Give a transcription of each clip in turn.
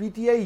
PTI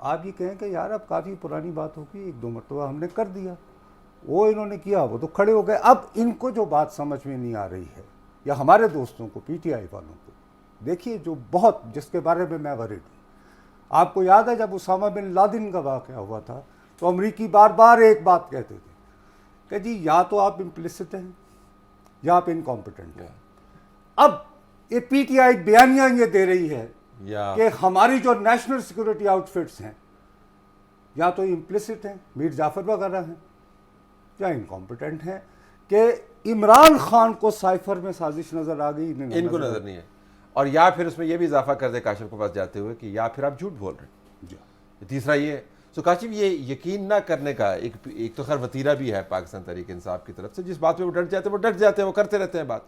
آپ یہ کہیں کہ یار اب کافی پرانی بات ہوگی، 1-2 مرتبہ ہم نے کر دیا، وہ انہوں نے کیا، وہ تو کھڑے ہو گئے. اب ان کو جو بات سمجھ میں نہیں آ رہی ہے، یا ہمارے دوستوں کو، پی ٹی آئی والوں کو، دیکھیے جو بہت جس کے بارے میں ورڈ ہوں، آپ کو یاد ہے جب اسامہ بن لادن کا واقعہ ہوا تھا تو امریکی بار بار ایک بات کہتے تھے کہ جی یا تو آپ امپلسٹ ہیں یا آپ انکمپیٹنٹ ہیں. اب یہ پی ٹی آئی بیانیاں یہ دے رہی ہے کہ ہماری جو نیشنل سیکورٹی آؤٹ فٹس ہیں یا تو امپلسٹ ہیں، میر جعفر وغیرہ ہیں، یا انکمپیٹنٹ ہیں، کہ عمران خان کو سائفر میں سازش نظر آ گئی، ان کو نظر نہیں ہے. اور یا پھر اس میں یہ بھی اضافہ کر دے کاشف کے پاس جاتے ہوئے کہ یا پھر آپ جھوٹ بول رہے ہیں. جی. تیسرا یہ سو کاشف یہ یقین نہ کرنے کا ایک تو خیر وتیرہ بھی ہے پاکستان تحریک انصاف کی طرف سے، جس بات پہ وہ ڈٹ جاتے ہیں وہ کرتے رہتے ہیں بات.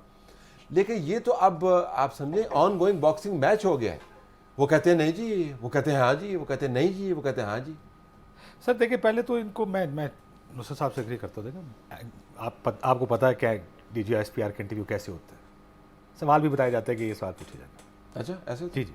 لیکن یہ تو اب آپ سمجھیں آن گوئنگ باکسنگ میچ ہو گیا ہے. وہ کہتے ہیں نہیں جی، وہ کہتے ہیں ہاں جی، وہ کہتے ہیں نہیں جی، وہ کہتے ہیں ہاں جی. سر دیکھیں پہلے تو ان کو میں نصرت صاحب سے اگری کرتا ہوں. دیکھیں آپ کو پتہ ہے کیا D G S P R کے انٹرویو کیسے ہوتے ہیں، سوال بھی بتایا جاتا ہے کہ یہ سوال پوچھے جاتے ہیں. اچھا ایسے جی جی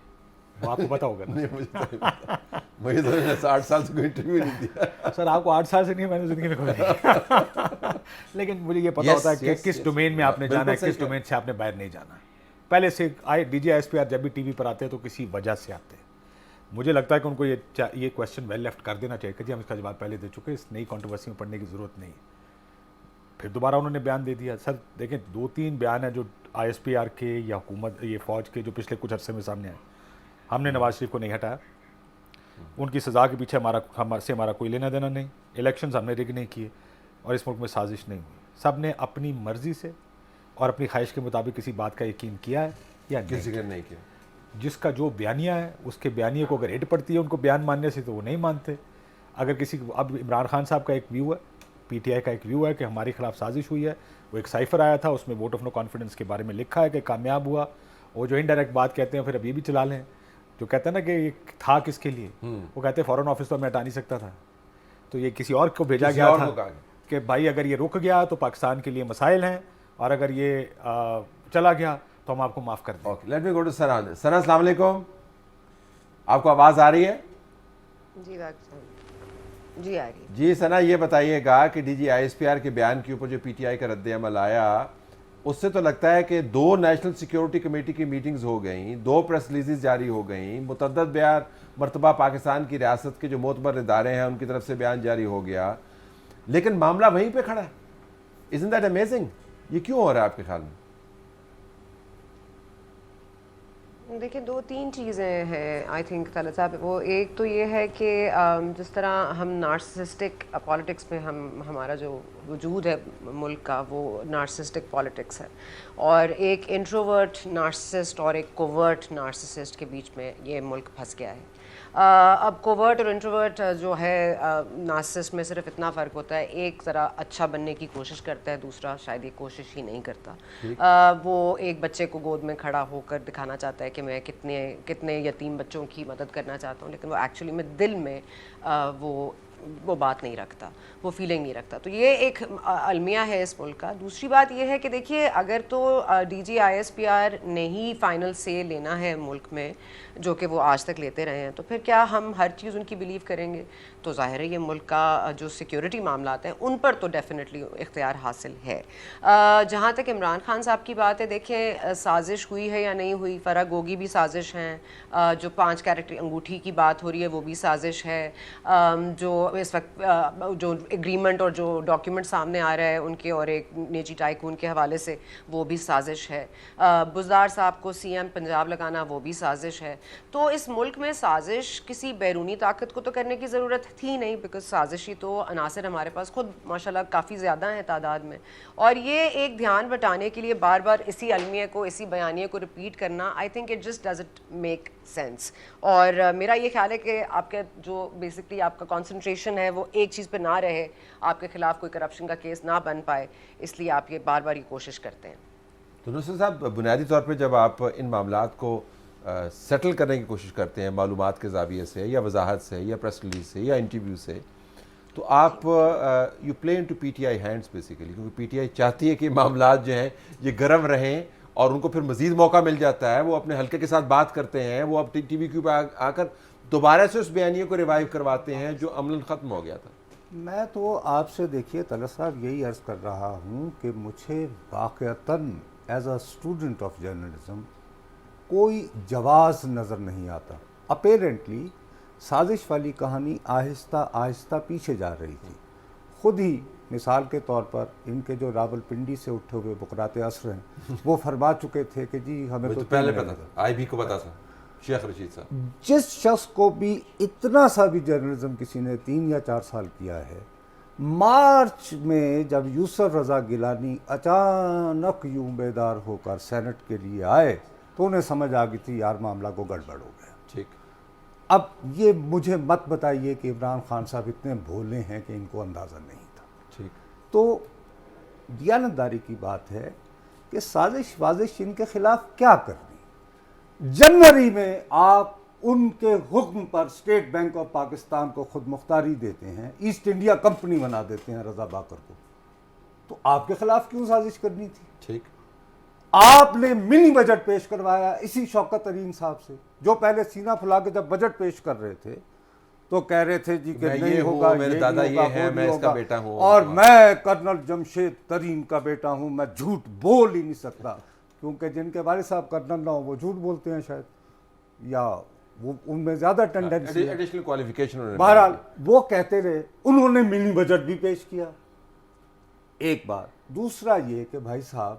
وہ آپ کو پتہ ہوگا نا. مجھے تو 60 سال سے کوئی انٹرویو نہیں دیا. سر آپ کو 8 سال سے نہیں، میں نے زندگی میں کوئی نہیں. لیکن مجھے یہ پتہ ہوتا ہے کہ کس ڈومین میں آپ نے جانا ہے، کس ڈومین سے آپ نے باہر نہیں جانا ہے. پہلے سے D G S P R جب بھی ٹی وی پر آتے ہیں تو کسی وجہ سے آتے ہیں. مجھے لگتا ہے کہ ان کو یہ کویشچن ویل لیفٹ کر دینا چاہیے کہ جی ہم اس کا جواب پہلے دے چکے، اس نئی کنٹروورسی میں پڑھنے کی ضرورت نہیں. پھر دوبارہ انہوں نے بیان دے دیا. سر دیکھیں 2-3 بیان ہیں جو آئی ایس پی آر کے یا حکومت یہ فوج کے جو پچھلے کچھ عرصے میں سامنے آئے. ہم نے نواز شریف کو نہیں ہٹایا، ان کی سزا کے پیچھے ہمارا کوئی لینا دینا نہیں. الیکشنز ہم نے رگ نہیں کیے اور اس ملک میں سازش نہیں ہوئی. سب نے اپنی مرضی سے اور اپنی خواہش کے مطابق کسی بات کا یقین کیا ہے یا کسی نے نہیں کیا. جس کا جو بیانیہ ہے اس کے بیانیے کو اگر ہٹ پڑتی ہے ان کو بیان ماننے سے تو وہ نہیں مانتے. اگر کسی کو اب عمران خان صاحب کا ایک ویو ہے، پی ٹی آئی کا ایک ویو ہے کہ ہمارے خلاف سازش ہوئی ہے. وہ ایک سائفر آیا تھا، اس میں ووٹ آف نو کانفیڈنس کے بارے میں لکھا ہے کہ کامیاب ہوا. وہ جو انڈائریکٹ بات کہتے ہیں پھر اب یہ بھی چلا لیں، جو کہتے ہیں نا کہ یہ تھا کس کے لیے، وہ کہتے ہیں فورن آفس تو میں ہٹا نہیں سکتا تھا، تو یہ کسی اور کو بھیجا گیا تھا کہ بھائی اگر یہ رک گیا تو پاکستان کے لیے مسائل ہیں، اور اگر یہ چلا گیا تو ہم آپ کو معاف کر دیں. Okay let me go to Sana. Sana السلام علیکم، آپ کو آواز آ رہی ہے؟ جی جی آ رہی ہے. جی ثنا یہ بتائیے گا کہ D G I S P R کے بیان کے اوپر جو پی ٹی آئی کا رد عمل آیا، اس سے تو لگتا ہے کہ 2 نیشنل سیکیورٹی کمیٹی کی میٹنگز ہو گئیں، 2 پریس ریلیزز جاری ہو گئیں، متعدد مرتبہ پاکستان کی ریاست کے جو معتبر ادارے ہیں ان کی طرف سے بیان جاری ہو گیا، لیکن معاملہ وہیں پہ کھڑا ہے. Isn't that amazing؟ یہ کیوں ہو رہا ہے آپ کے خیال میں؟ دیکھیں 2-3 چیزیں ہیں آئی تھنک طلعت صاحب. وہ ایک تو یہ ہے کہ جس طرح ہم نارسسٹک پالیٹکس میں ہمارا جو وجود ہے ملک کا وہ نارسسٹک پالیٹکس ہے، اور ایک انٹروورٹ نارسسسٹ اور ایک کوورٹ نارسسسٹ کے بیچ میں یہ ملک پھنس گیا ہے. اب کوورٹ اور انٹروورٹ جو ہے نارسسسٹ میں صرف اتنا فرق ہوتا ہے، ایک ذرا اچھا بننے کی کوشش کرتا ہے، دوسرا شاید یہ کوشش ہی نہیں کرتا. وہ ایک بچے کو گود میں کھڑا ہو کر دکھانا چاہتا ہے کہ میں کتنے یتیم بچوں کی مدد کرنا چاہتا ہوں، لیکن وہ ایکچولی میں دل میں وہ بات نہیں رکھتا، وہ فیلنگ نہیں رکھتا. تو یہ ایک المیہ ہے اس ملک کا. دوسری بات یہ ہے کہ دیکھیے اگر تو D G I S P R نے ہی فائنل سے لینا ہے ملک میں، جو کہ وہ آج تک لیتے رہے ہیں، تو پھر کیا ہم ہر چیز ان کی بلیو کریں گے؟ تو ظاہر ہے یہ ملک کا جو سیکیورٹی معاملات ہیں ان پر تو ڈیفینیٹلی اختیار حاصل ہے. جہاں تک عمران خان صاحب کی بات ہے، دیکھیں سازش ہوئی ہے یا نہیں ہوئی، فرح گوگی بھی سازش ہیں، جو 5 کیرٹ انگوٹھی کی بات ہو رہی ہے وہ بھی سازش ہے، جو اس وقت جو ایگریمنٹ اور جو ڈاکیومنٹ سامنے آ رہا ہے ان کے اور ایک نجی ٹائکون کے حوالے سے وہ بھی سازش ہے. بزدار صاحب کو سی ایم پنجاب لگانا وہ بھی سازش ہے. تو اس ملک میں سازش کسی بیرونی طاقت کو تو کرنے کی ضرورت تھی نہیں، بیکاز سازشی تو عناصر ہمارے پاس خود ماشاءاللہ کافی زیادہ ہیں تعداد میں. اور یہ ایک دھیان بٹانے کے لیے بار بار اسی المیہ کو، اسی بیانیے کو رپیٹ کرنا، I think it just doesn't make sense. اور میرا یہ خیال ہے کہ آپ کا جو بیسکلی آپ کا کانسنٹریشن ہے وہ ایک چیز پہ نہ رہے، آپ کے خلاف کوئی کرپشن کا کیس نہ بن پائے، اس لیے آپ یہ بار بار یہ کوشش کرتے ہیں. تو نصرت صاحب بنیادی طور پہ جب آپ ان معاملات کو سیٹل کرنے کی کوشش کرتے ہیں معلومات کے زاویے سے یا وضاحت سے یا پریس ریلیز سے یا انٹرویو سے، تو آپ you play in to P T I hands basically, کیونکہ پی ٹی آئی چاہتی ہے کہ معاملات جو ہیں یہ گرم رہیں اور ان کو پھر مزید موقع مل جاتا ہے. وہ اپنے حلقے کے ساتھ بات کرتے ہیں، وہ اب ٹی وی کے اوپر آ کر دوبارہ سے اس بیانیے کو ریوائیو کرواتے ہیں جو عملاً ختم ہو گیا تھا. میں تو آپ سے دیکھیے طلعت صاحب یہی عرض کر رہا ہوں کہ مجھے واقعتاً as a student of journalism کوئی جواز نظر نہیں آتا. اپیرنٹلی سازش والی کہانی آہستہ آہستہ پیچھے جا رہی تھی. خود ہی مثال کے طور پر ان کے جو راول پنڈی سے اٹھے ہوئے بقرات عصر ہیں وہ فرما چکے تھے کہ جی ہمیں تو پہلے پتا تھا, آئی بھی کو پتا تھا, شیخ رشید صاحب. جس شخص کو بھی اتنا سا بھی جرنلزم کسی نے 3 یا 4 سال کیا ہے, مارچ میں جب یوسف رضا گیلانی اچانک یوں بیدار ہو کر سینٹ کے لیے آئے تو انہیں سمجھ آ گئی تھی یار معاملہ کو گڑبڑ ہو گیا. ٹھیک. اب یہ مجھے مت بتائیے کہ عمران خان صاحب اتنے بھولے ہیں کہ ان کو اندازہ نہیں تھا. ٹھیک. تو دیانتداری کی بات ہے کہ سازش وازش ان کے خلاف کیا کرنی. جنوری میں آپ ان کے حکم پر اسٹیٹ بینک آف پاکستان کو خود مختاری دیتے ہیں, ایسٹ انڈیا کمپنی بنا دیتے ہیں رضا باکر کو, تو آپ کے خلاف کیوں سازش کرنی تھی؟ ٹھیک. آپ نے منی بجٹ پیش کروایا اسی شوکت ترین صاحب سے, جو پہلے سینہ پھلا کے جب بجٹ پیش کر رہے تھے تو کہہ رہے تھے جی کہ نہیں ہوگا, میرے دادا یہ ہیں, میں اس کا بیٹا ہوں, اور میں کرنل جمشید ترین کا بیٹا ہوں, میں جھوٹ بول ہی نہیں سکتا, کیونکہ جن کے والد صاحب کرنل نہ ہو وہ جھوٹ بولتے ہیں شاید, یا وہ ان میں زیادہ ٹینڈنسی ہے. Additional qualification. بہرحال وہ کہتے رہے, انہوں نے منی بجٹ بھی پیش کیا. ایک بات. دوسرا یہ کہ بھائی صاحب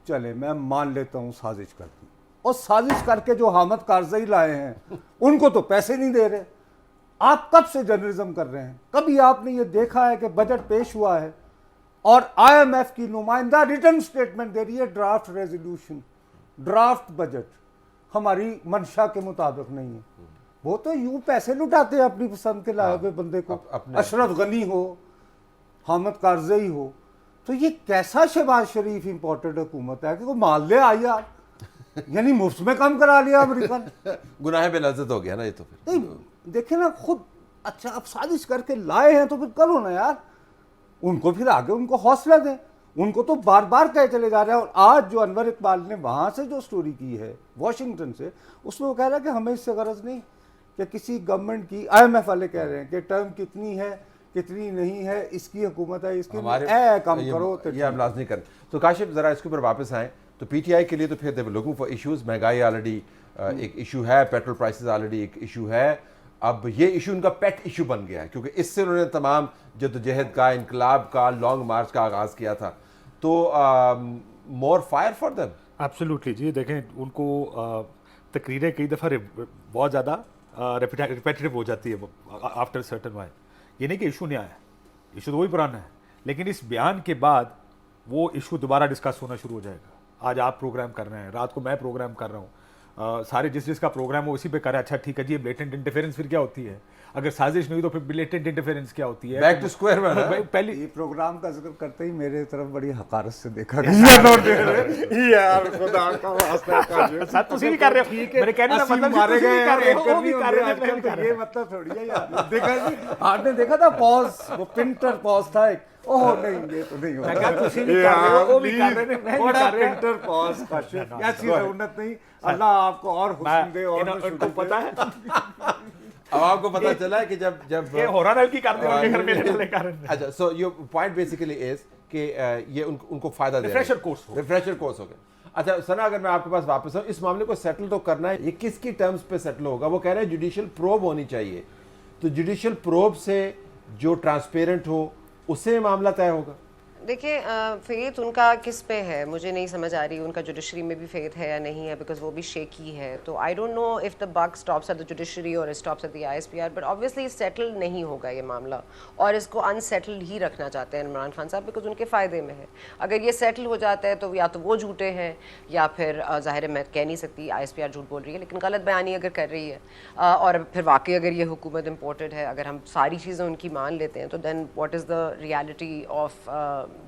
چلے میں مان لیتا ہوں سازش کرتی, اور سازش کر کے جو حامد کارزئی لائے ہیں ان کو تو پیسے نہیں دے رہے. آپ کب سے جرنلزم کر رہے ہیں؟ کبھی آپ نے یہ دیکھا ہے کہ بجٹ پیش ہوا ہے اور آئی ایم ایف کی نمائندہ ریٹرن سٹیٹمنٹ دے رہی ہے ڈرافٹ ریزولوشن, ڈرافٹ بجٹ ہماری منشا کے مطابق نہیں ہے. وہ تو یوں پیسے لٹاتے ہیں اپنی پسند کے لائے ہوئے بندے کو, اشرف غنی ہو, حامد کارزئی ہو. تو یہ کیسا شہباز شریف امپورٹڈ حکومت ہے کہ وہ مال لے آئی یار, یعنی مفت میں کام کرا لیا امریکن. گناہ بے لذت ہو گیا نا یہ تو. پھر دیکھیں نا خود, اچھا اب سازش کر کے لائے ہیں تو پھر کرو نا یار, ان کو پھر آگے ان کو حوصلہ دیں. ان کو تو بار بار کہے چلے جا رہے ہیں. اور آج جو انور اقبال نے وہاں سے جو سٹوری کی ہے واشنگٹن سے, اس میں وہ کہہ رہا ہے کہ ہمیں اس سے غرض نہیں کہ کسی گورنمنٹ کی, آئی ایم ایف والے کہہ رہے ہیں کہ ٹرم کتنی ہے کتنی نہیں ہے, اس کی حکومت ہے, اس کی کام کرو. یہ آپ لازمی کریں. تو کاشف ذرا اس کے اوپر واپس آئیں. تو پی ٹی آئی کے لیے تو پھر لوگوں فار ایشوز, مہنگائی آلریڈی ایک ایشو ہے, پیٹرول پرائسز آلریڈی ایک ایشو ہے. اب یہ ایشو ان کا پیٹ ایشو بن گیا ہے کیونکہ اس سے انہوں نے تمام جدوجہد کا, انقلاب کا, لانگ مارچ کا آغاز کیا تھا. تو مور فائر فار دیم. ایبسلیوٹلی جی. دیکھیں ان کو تقریریں کئی دفعہ بہت زیادہ ریپیٹیو ہو جاتی ہے آفٹر سرٹن وائل. یہ نہیں کہ ایشو نہیں آیا, ایشو تو وہی پرانا ہے, لیکن اس بیان کے بعد وہ ایشو دوبارہ ڈسکس ہونا شروع ہو جائے گا. آج آپ پروگرام کر رہے ہیں, رات کو میں پروگرام کر رہا ہوں, سارے جس کا پروگرام ہو اسی پہ کرے. اچھا ٹھیک ہے جی, بلیٹنٹ انٹرفیرنس پھر کیا ہوتی ہے؟ اگر سازش نہیں ہوئی تو پھر بلیٹنٹ انٹرفیرنس کیا ہوتی ہے؟ بیک ٹو اسکوائر میں پہلی یہ پروگرام کا ذکر کرتے ہی میرے طرف بڑی حقارت سے دیکھا گیا. یار خدا کا واسطہ ساتھ تسی بھی کر رہے ہو, میرے کہنے کا مطلب مارے گئے کر رہے ہو, وہ بھی کر رہے ہیں. یہ مطلب تھوڑی ہے یار. دیکھا جی آپ نے دیکھا تھا پاز, وہ پرنٹر پاز تھا ایک, اوہ نہیں یہ تو نہیں ہوگا. میں کہا تسی بھی کر رہے ہو, وہ بھی کر رہے ہیں, میں بھی کر رہا ہوں. پرنٹر پاز کا ایسی رونت نہیں. اللہ آپ کو اور حسن دے. اور ان کو پتا ہے, اب آپ کو پتا چلا ہے کہ جب یہ ہورا نل کی کرتے ہیں گھر میں لے کر. اچھا, so your point basically is کہ یہ ان کو فائدہ دے ریفریشر کورس ہو گیا. اچھا ثنا, اگر میں آپ کے پاس واپس آؤں, اس معاملے کو سیٹل تو کرنا ہے, یہ کس کی ٹرمز پہ سیٹل ہوگا؟ وہ کہہ رہے ہیں جوڈیشل پروب ہونی چاہیے. تو جوڈیشل پروب سے جو ٹرانسپیرنٹ ہو اس سے معاملہ طے ہوگا. دیکھیں فیتھ ان کا کس پہ ہے مجھے نہیں سمجھ آ رہی, ان کا جوڈیشری میں بھی فیتھ ہے یا نہیں ہے, بیکاز وہ بھی شیکی ہے. تو I don't know if the buck stops at the judiciary اور stops at the I S P R, but obviously settle نہیں ہوگا یہ معاملہ, اور اس کو انسیٹلڈ ہی رکھنا چاہتے ہیں عمران خان صاحب, بیکاز ان کے فائدے میں ہے. اگر یہ سیٹل ہو جاتا ہے تو یا تو وہ جھوٹے ہیں, یا پھر ظاہر ہے میں کہہ نہیں سکتی آئی ایس پی آر جھوٹ بول رہی ہے, لیکن غلط بیانی اگر کر رہی ہے, اور پھر واقعی اگر یہ حکومت امپورٹڈ ہے, اگر ہم ساری چیزیں ان کی مان لیتے ہیں, تو then what is the reality of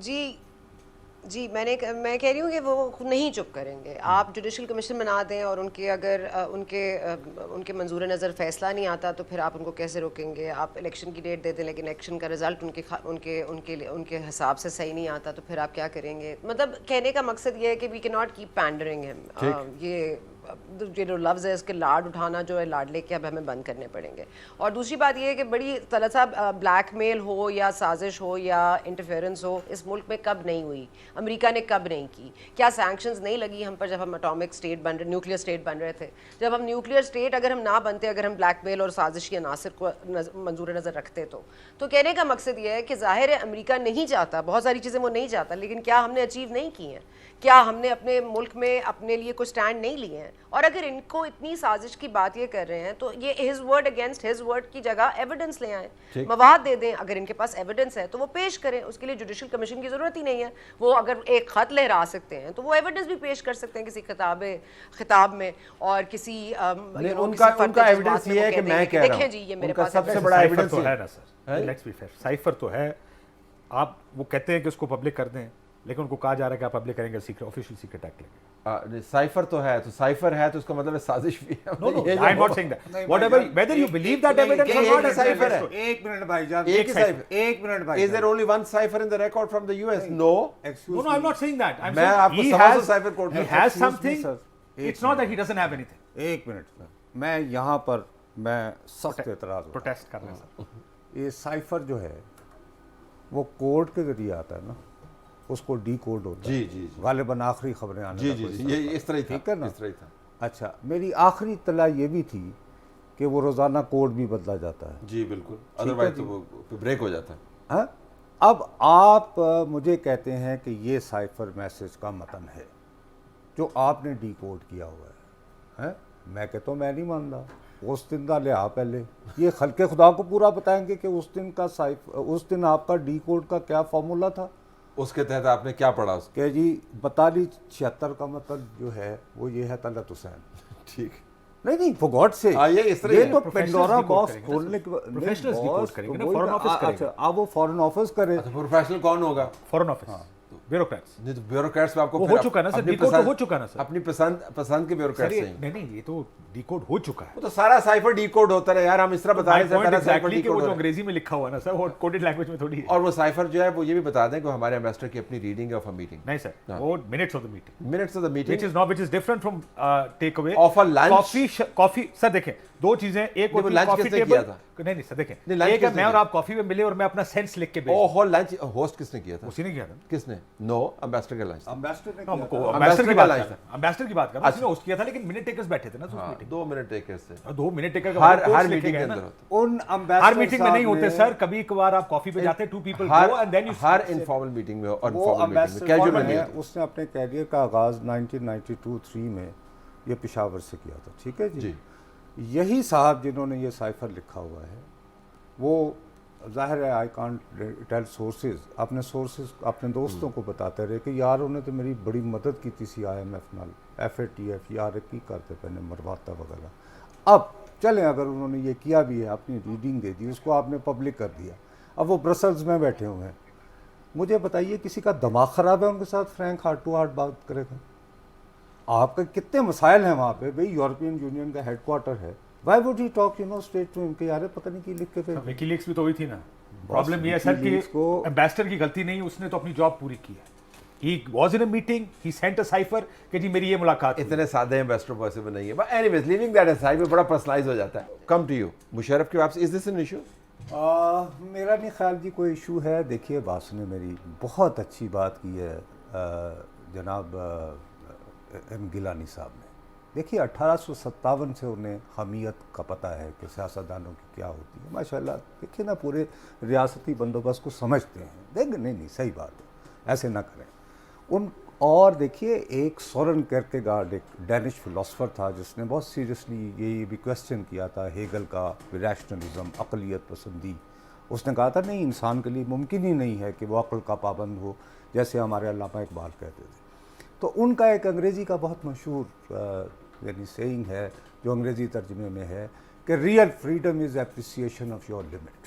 جی میں کہہ رہی ہوں کہ وہ نہیں چپ کریں گے. آپ جوڈیشل کمیشن بنا دیں اور ان کے اگر ان کے منظور نظر فیصلہ نہیں آتا تو پھر آپ ان کو کیسے روکیں گے؟ آپ الیکشن کی ڈیٹ دے دیں لیکن الیکشن کا رزلٹ ان کے حساب سے صحیح نہیں آتا تو پھر آپ کیا کریں گے؟ مطلب کہنے کا مقصد یہ ہے کہ وی کین ناٹ کیپ پینڈرنگ ہم. یہ جو لفظ ہے اس کے لاڈ اٹھانا جو ہے لاڈلے کے اب ہمیں بند کرنے پڑیں گے. اور دوسری بات یہ ہے کہ بڑی طلعت صاحب بلیک میل ہو یا سازش ہو یا انٹرفیئرنس ہو اس ملک میں کب نہیں ہوئی؟ امریکہ نے کب نہیں کی؟ کیا سینکشنز نہیں لگی ہم پر جب ہم اٹامک اسٹیٹ بن رہے نیوکلیئر اسٹیٹ بن رہے تھے؟ جب ہم نیوکلیئر اسٹیٹ اگر ہم نہ بنتے, اگر ہم بلیک میل اور سازشی عناصر کو منظور نظر رکھتے تو کہنے کا مقصد یہ ہے کہ ظاہر ہے امریکہ نہیں چاہتا, بہت ساری چیزیں وہ نہیں چاہتا, لیکن کیا ہم نے اچیو نہیں کی ہیں؟ کیا ہم نے اپنے ملک میں اپنے لیے کوئی سٹینڈ نہیں لیے ہیں؟ اور اگر ان کو اتنی سازش کی بات یہ کر رہے ہیں تو یہ his word against his word کی جگہ ایویڈنس لے آئیں, مواد دے دیں. اگر ان کے پاس ایویڈنس ہے تو وہ پیش کریں, اس کے لیے جوڈیشل کمیشن کی ضرورت ہی نہیں ہے. وہ اگر ایک خط لہرا سکتے ہیں تو وہ ایویڈنس بھی پیش کر سکتے ہیں کسی خطاب میں اور کسی ان کا ایویڈنس یہ ہے کہ میں کہہ رہا ہوں, دیکھیں جی یہ میرے پاس سب سے بڑا ایویڈنس ہے نا سر, لیٹس بی فیئر, سائفر تو ہے. آپ وہ کہتے ہیں کہ اس کو پبلک کر دیں لیکن ان کو کہا جا رہا ہے کہ آپ پبلک کریں گے سیکرٹ آفیشیل سیکرٹ ایکٹ لیں گے. سائفر تو ہے, تو سائفر ہے تو اس کا مطلب ہے سازش بھی ہے. No, I am not saying that. Whatever, whether you believe that evidence or not, cipher ہے. ایک منٹ بھائی جان, ایک ہی سائفر. ایک منٹ بھائی Is there only one cipher in the record from the US? No. No, I'm not saying that. I'm میں آپ کو saying سوا سو cipher code he has something. It's not that he doesn't have anything. ایک minute, میں یہاں پر میں سخت اعتراض Protest کر رہے ہیں سر. یہ سائفر جو ہے وہ کوڈ کے ذریعے آتا ہے نا, اس کو ڈی کوڈ ہوتا ہے. جی غالباً آخری خبریں آنے جی جی یہ اس طرح ہی تھا. ٹھیک ہے نا, اس طرح ہی تھا. اچھا, میری آخری اطلاع یہ بھی تھی کہ وہ روزانہ کوڈ بھی بدلا جاتا ہے. جی بالکل, ادروائز تو وہ بریک ہو جاتا ہے. ہاں, اب آپ مجھے کہتے ہیں کہ یہ سائفر میسج کا متن ہے جو آپ نے ڈی کوڈ کیا ہوا ہے. میں کہتا ہوں میں نہیں مانتا. اس دن کا لیا پہلے یہ خلق خدا کو پورا بتائیں گے کہ اس دن آپ کا ڈی کوڈ کا کیا فارمولا تھا, اس کے تحت آپ نے کیا پڑھا اس کہ جی 4276 کا مطلب جو ہے وہ یہ ہے طلعت حسین. ٹھیک نہیں فور گاڈ سے یہ تو پینڈورا باکس کھولنے کے اچھا اب وہ فورن آفس کرے. پروفیشنل کون ہوگا؟ Foreign office bureaucrats. نہیں تو بیوروکریٹس میں آپ کو ہو چکا نا سر, ڈی کوڈ ہو چکا نا سر. اپنی پسند کے بیوروکریٹس ہیں. نہیں یہ تو ڈی کوڈ ہو چکا ہے. وہ تو سارا سائفر ڈی کوڈ ہوتا ہے یار, ہم اس طرح بتا رہے ہیں سارا سائفر ڈی کوڈ. وہ جو انگریزی میں لکھا ہوا ہے نا سر, وہ کوڈڈ لینگویج میں تھوڑی ہے. اور وہ سائفر جو ہے وہ یہ بھی بتا دیں کہ ہمارے ایمبیسڈر کی اپنی ریڈنگ آف اے میٹنگ. نہیں سر, وہ minutes of the meeting which is different from take away of a lunch. کافی سر دیکھیں دو چیزیں, ایک ہوتی ہے کافی ٹیبل. نہیں سر دیکھیں, ایک ہے میں اور آپ کافی میں ملے اور میں اپنا سینس لکھ کے او ہو لنچ ہوسٹ کس نے کیا تھا؟ اسی نے کیا تھا. کس نے؟ نو ایمبیسڈر کا لنچ. امبیسڈر کی بات کر رہا ہوں, ہوسٹ کیا تھا لیکن منٹ ٹیکرز بیٹھے تھے نا اس میٹنگ. 2 منٹ ٹیکر سے 2 منٹ ٹیکر کا ہر میٹنگ کے اندر ہوتا ہے. ان ہر میٹنگ میں نہیں ہوتے سر, کبھی کبھار آپ کافی پہ جاتے ہیں, 2 people go and then you Hare informal meeting میں اور وہ انفارمل میٹنگ میں کیجول نہیں. اس نے اپنے کیریئر کا آغاز 1992-3 میں یہ پشاور سے کیا تھا. ٹھیک ہے جی. یہی صاحب جنہوں نے یہ سائفر لکھا ہوا ہے وہ ظاہر ہے آئی کانٹ ٹیل سورسز, اپنے سورسز اپنے دوستوں کو بتاتے رہے کہ یار انہوں نے تو میری بڑی مدد کی تھی IMF نال, FATF یار کی کرتے پہنے مرواتا وغیرہ. اب چلیں اگر انہوں نے یہ کیا بھی ہے, اپنی ریڈنگ دے دی, اس کو آپ نے پبلک کر دیا, اب وہ برسلز میں بیٹھے ہوئے ہیں, مجھے بتائیے کسی کا دماغ خراب ہے ان کے ساتھ فرینک ہارٹ ٹو ہارٹ بات کرے گا؟ آپ کے کتنے مسائل ہیں وہاں پہ, بھئی یورپین یونین کا ہیڈ کوارٹر ہے, why would he talk straight to him کہ یار پتہ نہیں کی لکھ کے پھر. وکی لیکس بھی تو ہوئی تھی نا. پرابلم یہ ہے سر کہ ایمبیسڈر کی غلطی نہیں, اس نے تو اپنی جاب پوری کی ہے. He was in a meeting, he sent a cipher کہ جی میری یہ ملاقات. اتنے سادے ایمبیسڈر پاسبل نہیں ہے. But anyways, leaving that aside, میں بڑا پرسنلائز ہو جاتا ہے. Come to you. مشرف کی واپسی, is this an issue? میرا نہیں خیال جی کوئی ایشو ہے. دیکھیے باس نے میری بہت اچھی بات کی ہے جناب ایم گیلانی صاحب نے. دیکھیے 1857 سے انہیں حمیت کا پتہ ہے کہ سیاستدانوں کی کیا ہوتی ہے. ماشاءاللہ دیکھیے نا پورے ریاستی بندوبست کو سمجھتے ہیں. دیکھ نہیں صحیح بات ہے, ایسے نہ کریں. اور دیکھیے ایک سورن کیرکیگارڈ ایک ڈینش فلاسفر تھا جس نے بہت سیریسلی یہ بھی کویسچن کیا تھا ہیگل کا ریشنلزم, عقلیت پسندی. اس نے کہا تھا نہیں, انسان کے لیے ممکن ہی نہیں ہے کہ وہ عقل کا پابند ہو, جیسے ہمارے علامہ اقبال کہتے تھے. تو ان کا ایک انگریزی کا بہت مشہور یعنی سیئنگ ہے جو انگریزی ترجمے میں ہے کہ real freedom is appreciation of your limit.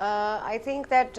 I think that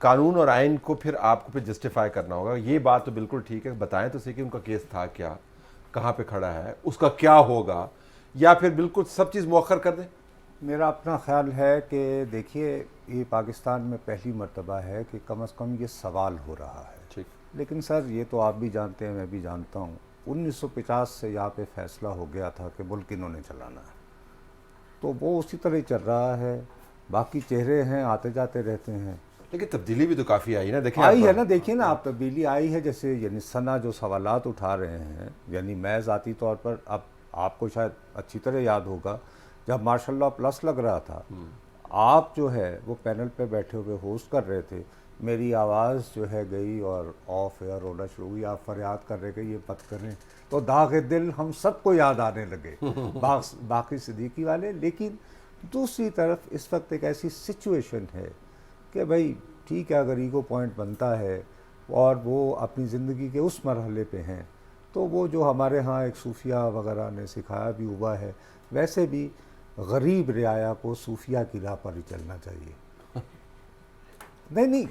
قانون اور آئین کو پھر آپ کو پھر جسٹیفائی کرنا ہوگا. یہ بات تو بالکل ٹھیک ہے, بتائیں تو صحیح کہ ان کا کیس تھا کیا, کہاں پہ کھڑا ہے, اس کا کیا ہوگا, یا پھر بالکل سب چیز مؤخر کر دیں. میرا اپنا خیال ہے کہ دیکھیے یہ پاکستان میں پہلی مرتبہ ہے کہ کم از کم یہ سوال ہو رہا ہے. ٹھیک. لیکن سر یہ تو آپ بھی جانتے ہیں, میں بھی جانتا ہوں, 1950 سے یہاں پہ فیصلہ ہو گیا تھا کہ ملک انہوں نے چلانا ہے, تو وہ اسی طرح چل رہا ہے. باقی چہرے ہیں آتے جاتے رہتے ہیں, لیکن تبدیلی بھی تو کافی آئی نا. دیکھیں آئی ہے نا, دیکھیے نا آپ, تبدیلی آئی ہے. جیسے یعنی ثنا جو سوالات اٹھا رہے ہیں, یعنی میں ذاتی طور پر, اب آپ کو شاید اچھی طرح یاد ہوگا جب ماشاء اللہ پلس لگ رہا تھا, آپ جو ہے وہ پینل پہ بیٹھے ہوئے ہوسٹ کر رہے تھے, میری آواز جو ہے گئی اور آف ایئر ہونا شروع ہوئی, آپ فریاد کر رہے کہ یہ مت کریں, تو داغ دل ہم سب کو یاد آنے لگے, باقی صدیقی والے. لیکن دوسری طرف اس وقت ایک ایسی سچویشن ہے کہ بھائی ٹھیک ہے, اگر ایگو پوائنٹ بنتا ہے اور وہ اپنی زندگی کے اس مرحلے پہ ہیں, تو وہ جو ہمارے ہاں ایک صوفیہ وغیرہ نے سکھایا بھی ہوا ہے, ویسے بھی غریب رعایا کو صوفیہ کی راہ پر ہی چلنا چاہیے. نہیں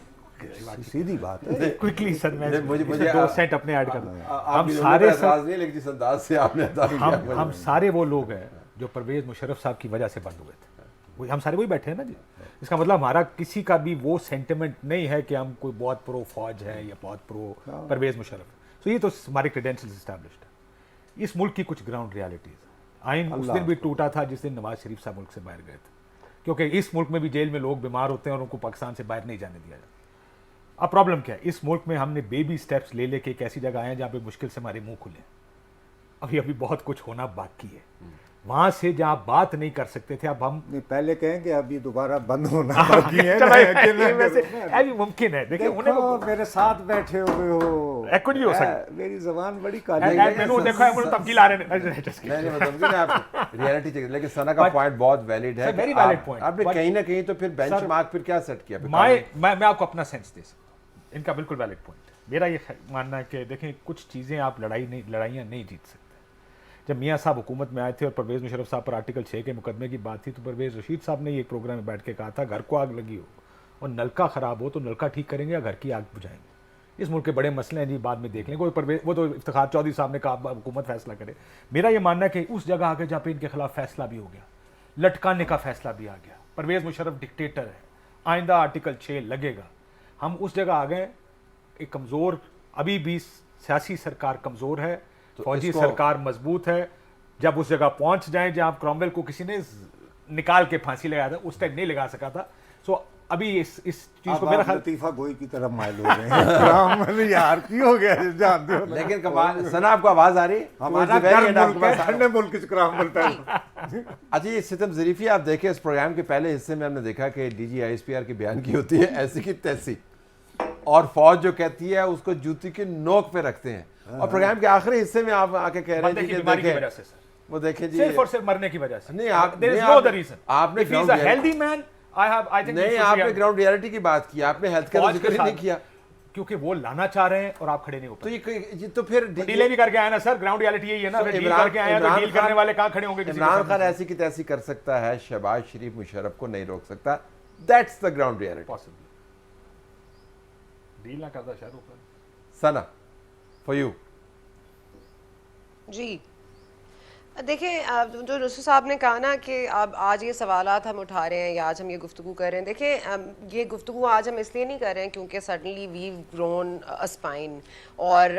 سیدھی بات ہے. کوئکلی سر میں مجھے 2 سینٹ اپنے ایڈ کر دوں. ہم سارے اعتراض نہیں, لیکن جس انداز سے آپ نے ادا کیا, ہم سارے وہ لوگ ہیں جو پرویز مشرف صاحب کی وجہ سے بند ہوئے تھے, ہم سارے وہی بیٹھے ہیں نا جی. اس کا مطلب ہمارا کسی کا بھی وہ سینٹیمنٹ نہیں ہے کہ ہم کوئی بہت پرو فوج ہے یا بہت پرو پرویز مشرف. تو یہ تو ہمارے کریڈینشلز اسٹیبلشڈ ہے. اس ملک کی کچھ گراؤنڈ ریالٹیز, آئین اس دن بھی ٹوٹا تھا جس دن نواز شریف صاحب ملک سے باہر گئے تھے, کیونکہ اس ملک میں بھی جیل میں لوگ بیمار ہوتے ہیں اور ان کو پاکستان سے باہر نہیں جانے دیا جاتا. اب پرابلم کیا ہے, اس ملک میں ہم نے بیبی سٹیپس لے کے ایک ایسی جگہ آئے ہیں جہاں پہ مشکل سے ہمارے منہ کھلے. ابھی بہت کچھ ہونا باقی ہے. وہاں سے جہاں بات نہیں کر سکتے تھے, اب ہم پہلے کہیں گے ابھی دوبارہ بند ہونا باقی ہے. ابھی ممکن ہے. دیکھیں دیکھو میرے ساتھ بیٹھے ہوئے ہو, ایکوٹ بھی ہو سکتا, میری زبان بڑی کالی میں نے دیکھا ہے انہوں تبدیل آ رہے ہیں. نہیں مطلب آپ ریئلٹی چیک, لیکن ثنا کا پوائنٹ بہت ویلڈ ہے. Very valid point. آپ نے کہیں نہ کہیں تو پھر بینچ مارک پھر کیا سیٹ کیا. میں آپ کو اپنا سینس دے سکتا ہوں, ان کا بالکل ویلڈ پوائنٹ. میرا یہ ماننا ہے کہ دیکھیں کچھ چیزیں آپ لڑائیاں نہیں جیت سکتے. جب میاں صاحب حکومت میں آئے تھے اور پرویز مشرف صاحب پر آرٹیکل 6 کے مقدمے کی بات تھی, تو پرویز رشید صاحب نے یہ پروگرام میں بیٹھ کے کہا تھا گھر کو آگ لگی ہو اور نلکا خراب ہو تو نلکا ٹھیک کریں گے یا گھر کی آگ بجھائیں گے. اس ملک کے بڑے مسئلے ہیں جی, بعد میں دیکھ لیں گے. وہ تو افتخار چودھری صاحب نے کہا حکومت فیصلہ کرے. میرا یہ ماننا ہے کہ اس جگہ آگے جہاں پہ ان کے خلاف فیصلہ بھی ہو گیا, لٹکانے کا فیصلہ بھی آ گیا, پرویز مشرف ڈکٹیٹر ہے, آئندہ آرٹیکل 6 لگے گا, ہم اس جگہ آ گئے. ایک کمزور, ابھی بھی سیاسی سرکار کمزور ہے, فوجی سرکار مضبوط ہے. جب اس جگہ پہنچ جائیں جہاں کرومویل کو کسی نے نکال کے پھانسی لگایا تھا, اس ٹائم نہیں لگا سکا تھا. سو ابھی اس چیز کو میرا خیال لطیفہ گوئی کی طرف مائل ہو رہے ہیں. یار کی ہو گیا جانتے ہو, لیکن کمال. ثنا آپ کو آواز آ رہی ہے؟ ہمارا ٹھنڈے ملک سے کرام بنتا ہے. اچھا یہ ستم ظریفی آپ دیکھیں, اس پروگرام کے پہلے حصے میں ہم نے دیکھا کہ D G I S P R کی بیان کی ہوتی ہے ایسی کی تیسی, اور فوج جو کہتی ہے اس کو جوتی کے نوک پہ رکھتے ہیں. اور پروگرام کے آخری حصے میں آپ آ کے کہہ رہے ہیں کہ وہ دیکھیں جی صرف اور صرف مرنے کی وجہ سے. نہیں, آپ نے گراؤنڈ ریالٹی کی بات کی, آپ نے ہیلتھ کیئر کا ذکر ہی نہیں کیا, کیونکہ وہ لانا چاہ رہے ہیں اور آپ کھڑے نہیں ہو پائے. تو پھر ڈیلے بھی کر کے آئے نا سر, گراؤنڈ ریالٹی یہی ہے نا, ڈیل کر کے آئے تو ڈیل کرنے والے کہاں کھڑے ہوں گے. عمران خان ایسی کی تیسی کر سکتا ہے, شہباز شریف مشرف کو نہیں روک سکتا. That's the ground reality. ڈیل نہ کرتا شاہ رخ خان. Sana for you. جی دیکھیں, جو رسول صاحب نے کہا نا کہ اب آج یہ سوالات ہم اٹھا رہے ہیں یا آج ہم یہ گفتگو کر رہے ہیں, دیکھیں یہ گفتگو آج ہم اس لیے نہیں کر رہے ہیں کیونکہ سڈنلی ویو گرون اسپائن اور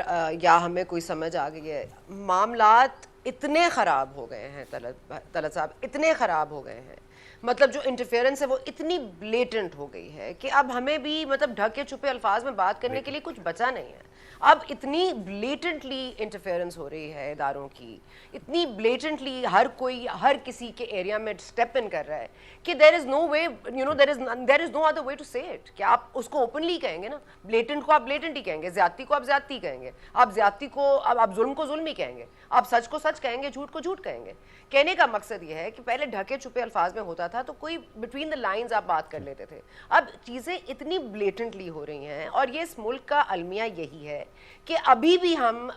یا ہمیں کوئی سمجھ آ گئی ہے. معاملات اتنے خراب ہو گئے ہیں طلعت صاحب, اتنے خراب ہو گئے ہیں, مطلب جو انٹرفیئرنس ہے وہ اتنی بلیٹنٹ ہو گئی ہے کہ اب ہمیں بھی مطلب ڈھکے چھپے الفاظ میں بات کرنے کے لیے کچھ بچا نہیں ہے. اب اتنی بلیٹنٹلی انٹرفیئرنس ہو رہی ہے اداروں کی, اتنی بلیٹنٹلی ہر کوئی ہر کسی کے ایریا میں اسٹیپ ان کر رہا ہے کہ there is no way, you know there is no other way to say it. کہ آپ اس کو اوپنلی کہیں گے نا, بلیٹنٹ کو آپ بلیٹنٹ ہی کہیں گے, زیادتی کو آپ زیادتی کہیں گے, آپ زیادتی کو آپ ظلم کو ظلم ہی کہیں گے, آپ سچ کو سچ کہیں گے, جھوٹ کو جھوٹ کہیں گے. کہنے کا مقصد یہ ہے کہ پہلے ڈھکے چھپے الفاظ میں ہوتا تھا تو کوئی بٹوین دا لائنز آپ بات کر لیتے تھے. اب چیزیں اتنی بلیٹنٹلی ہو رہی ہیں, اور یہ اس ملک کا المیہ یہی ہے کہ ابھی بھی ہم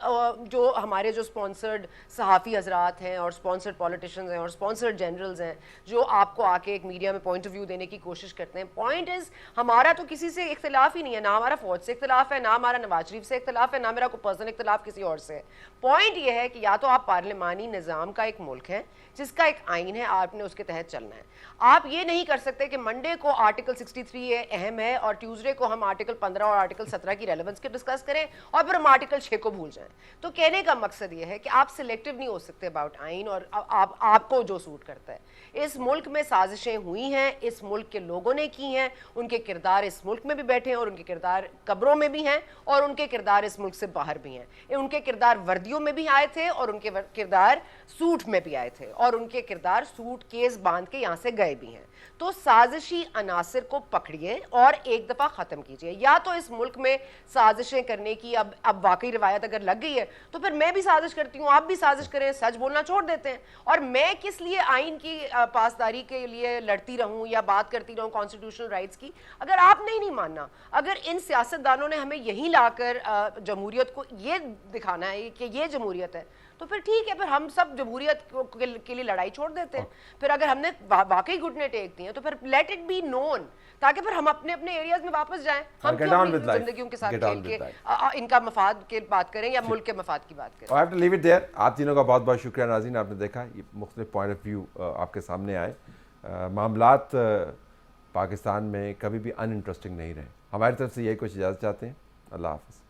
جو ہمارے جو اسپانسرڈ صحافی حضرات ہیں اور اسپانسرڈ پولیٹیشنز ہیں اور اسپانسرڈ جنرلز ہیں جو آپ کو آ کے ایک میڈیا میں پوائنٹ آف ویو دینے کی کوشش کرتے ہیں, پوائنٹ از ہمارا تو کسی سے اختلاف ہی نہیں ہے, نہ ہمارا فوج سے اختلاف ہے, نہ ہمارا نواز شریف سے اختلاف ہے, نہ میرا کوئی پرسنل اختلاف کسی اور سے ہے. پوائنٹ یہ ہے کہ یا تو آپ پارلیمانی نظام کا ایک ملک ہے جس کا ایک آئین ہے, آپ نے اس کے تحت چلنا ہے. آپ یہ نہیں کر سکتے کہ منڈے کو آرٹیکل 63 اہم ہے اور ٹیوزڈے کو ہم آرٹیکل 15 اور آرٹیکل 17 کی ریلیونس کے ڈسکس کریں اور پھر ہم آرٹیکل 6 کو بھول جائیں. تو کہنے کا مقصد یہ ہے کہ آپ سلیکٹیو نہیں ہو سکتے اباؤٹ آئین اور آپ کو جو سوٹ کرتا ہے. اس ملک میں سازشیں ہوئی ہیں, اس ملک کے لوگوں نے کی ہیں, ان کے کردار اس ملک میں بھی بیٹھے ہیں اور ان کے کردار قبروں میں بھی ہیں اور ان کے کردار اس ملک سے باہر بھی ہیں. ان کے کردار وردیوں میں بھی آئے تھے اور ان کے کردار سوٹ میں بھی آئے تھے اور ان کے کردار سوٹ کیس باندھ کے یہاں سے گئے بھی ہیں. تو سازشی عناصر کو پکڑیے اور ایک دفعہ ختم کیجیے. یا تو اس ملک میں سازشیں کرنے کی اب واقعی روایت اگر لگ گئی ہے تو پھر میں بھی سازش کرتی ہوں, آپ بھی سازش کریں, سچ بولنا چھوڑ دیتے ہیں. اور میں کس لیے آئین کی پاسداری کے لیے لڑتی رہوں یا بات کرتی رہوں کانسٹیٹیوشنل رائٹس کی, اگر آپ نے ہی نہیں ماننا, اگر ان سیاستدانوں نے ہمیں یہیں لا کر جمہوریت کو یہ دکھانا ہے کہ یہ جمہوریت ہے, تو پھر ٹھیک ہے, پھر ہم سب جمہوریت کے لیے لڑائی چھوڑ دیتے ہیں. پھر اگر ہم نے واقعی گھٹنے ٹیک دیے تو پھر لیٹ اٹ بی نون, تاکہ پھر ہم اپنے اپنے ایریاز میں واپس جائیں. ہم کیوں اپنی زندگیوں کے ساتھ کھیل کے ان کا مفاد کی بات کریں یا ملک کے مفاد کی بات کریں. I have to leave it there. آپ تینوں کا بہت بہت شکریہ. ناظرین, آپ نے دیکھا یہ مختلف پوائنٹ آف ویو آپ کے سامنے آئے. معاملات پاکستان میں کبھی بھی ان انٹرسٹنگ نہیں رہے. ہماری طرف سے یہی کچھ اجازت چاہتے ہیں. اللہ حافظ.